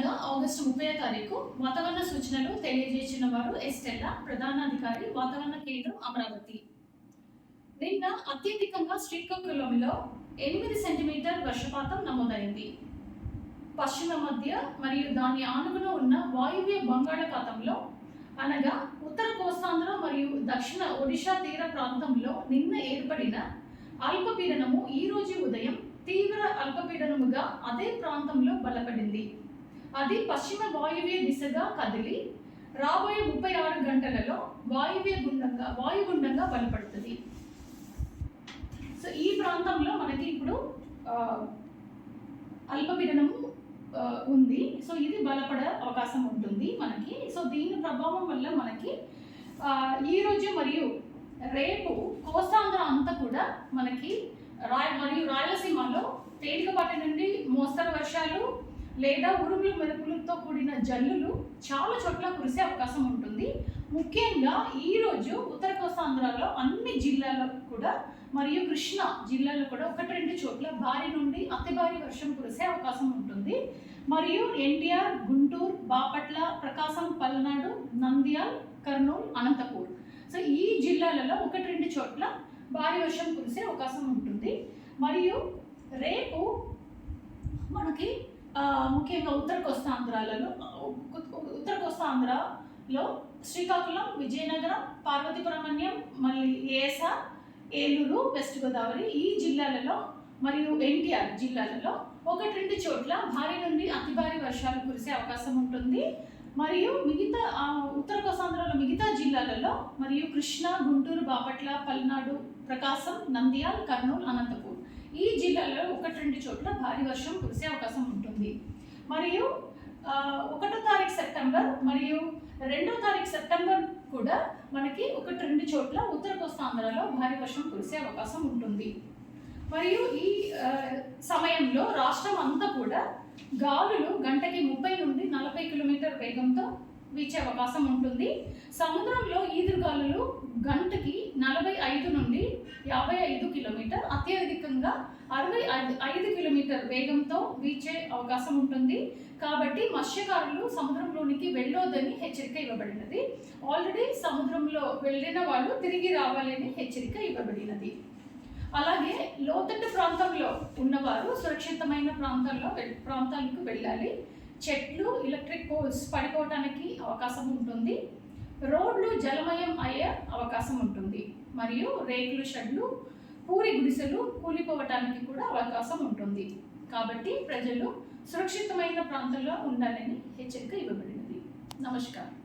అనగా ఆగస్టు 30వ తారీఖు వాతావరణ సూచనలు తెలియజేసిన వారు ఎస్టెల్లా, ప్రధానాధికారి, వాతావరణ కేంద్రం, అమరావతి. నిన్న అత్యధికంగా శ్రీకాకుళంలో 8 సెంటీమీటర్ వర్షపాతం నమోదైంది. పశ్చిమ మధ్య మరియు దాని ఆనుగున ఉన్న వాయువ్య బంగాళాఖాతంలో అనగా ఉత్తర కోస్తాంధ్ర మరియు దక్షిణ ఒడిషా తీర ప్రాంతంలో నిన్న ఏర్పడిన అల్పపీడనము ఈ రోజు ఉదయం తీవ్ర అల్పపీడనముగా అదే ప్రాంతంలో బలపడింది. అది పశ్చిమ వాయువ్య దిశగా కదిలి రాబోయే 36 గంటలలో వాయుగుండంగా బలపడుతుంది. సో ఈ ప్రాంతంలో మనకి ఇప్పుడు అల్పపీడనము ఉంది. సో ఇది బలపడే అవకాశం ఉంటుంది మనకి. సో దీని ప్రభావం వల్ల మనకి ఈరోజు మరియు రేపు కోస్తాంధ్ర అంతా కూడా మనకి మరియు రాయలసీమలో తేలికపాటి నుండి మోస్తరు వర్షాలు లేదా ఉరుములు మెరుపులతో కూడిన జల్లులు చాలా చోట్ల కురిసే అవకాశం ఉంటుంది. ముఖ్యంగా ఈరోజు ఉత్తర కోస్తాంధ్రలో అన్ని జిల్లాల్లో కూడా మరియు కృష్ణా జిల్లాలో కూడా 1-2 చోట్ల భారీ నుండి అతి భారీ వర్షం కురిసే అవకాశం ఉంటుంది. మరియు ఎన్టీఆర్, గుంటూరు, బాపట్ల, ప్రకాశం, పల్నాడు, నంద్యాల, కర్నూలు, అనంతపూర్, సో ఈ జిల్లాలలో 1-2 చోట్ల భారీ వర్షం కురిసే అవకాశం ఉంటుంది. మరియు రేపు మనకి ముఖ్యంగా ఉత్తర కోస్తాంధ్రలో శ్రీకాకుళం, విజయనగరం, పార్వతీపురం, మళ్ళీ ఏఎస్ఆర్, ఏలూరు, వెస్ట్ గోదావరి ఈ జిల్లాలలో మరియు ఎన్టీఆర్ జిల్లాలలో 1-2 చోట్ల భారీ నుండి అతి భారీ వర్షాలు కురిసే అవకాశం ఉంటుంది. మరియు మిగతా ఉత్తర కోస్తాంధ్రలో మిగతా జిల్లాలలో మరియు కృష్ణా, గుంటూరు, బాపట్ల, పల్నాడు, ప్రకాశం, నంద్యాల, కర్నూలు, అనంతపూర్ ఈ జిల్లాలో 1-2 చోట్ల భారీ వర్షం కురిసే అవకాశం ఉంటుంది. మరియు 1వ తారీఖు సెప్టెంబర్ మరియు 2వ తారీఖు సెప్టెంబర్ కూడా మనకి 1-2 చోట్ల ఉత్తర కోస్తాంధ్రలో భారీ వర్షం కురిసే అవకాశం ఉంటుంది. మరియు ఈ సమయంలో రాష్ట్రం అంతా కూడా గాలులు గంటకి 30 నుండి 40 కిలోమీటర్ వేగంతో వీచే అవకాశం ఉంటుంది. సముద్రంలో ఈదురుగాలులు గంటకి 45 నుండి 55 కిలోమీటర్, అత్యధికంగా 65 కిలోమీటర్ వేగంతో వీచే అవకాశం ఉంటుంది. కాబట్టి మత్స్యకారులు సముద్రంలోనికి వెళ్ళొద్దని హెచ్చరిక ఇవ్వబడినది. ఆల్రెడీ సముద్రంలో వెళ్ళిన వాళ్ళు తిరిగి రావాలని హెచ్చరిక ఇవ్వబడినది. అలాగే లోతట్టు ప్రాంతంలో ఉన్నవారు సురక్షితమైన ప్రాంతాలకు వెళ్ళాలి. చెట్లు, ఎలక్ట్రిక్ పోల్స్ పడిపోవటానికి అవకాశం ఉంటుంది. రోడ్లు జలమయం అయ్యే అవకాశం ఉంటుంది. మరియు రేకుల షెడ్లు, పూరి గుడిసెలు కూలిపోవటానికి కూడా అవకాశం ఉంటుంది. కాబట్టి ప్రజలు సురక్షితమైన ప్రాంతంలో ఉండాలని హెచ్చరిక ఇవ్వబడినది. నమస్కారం.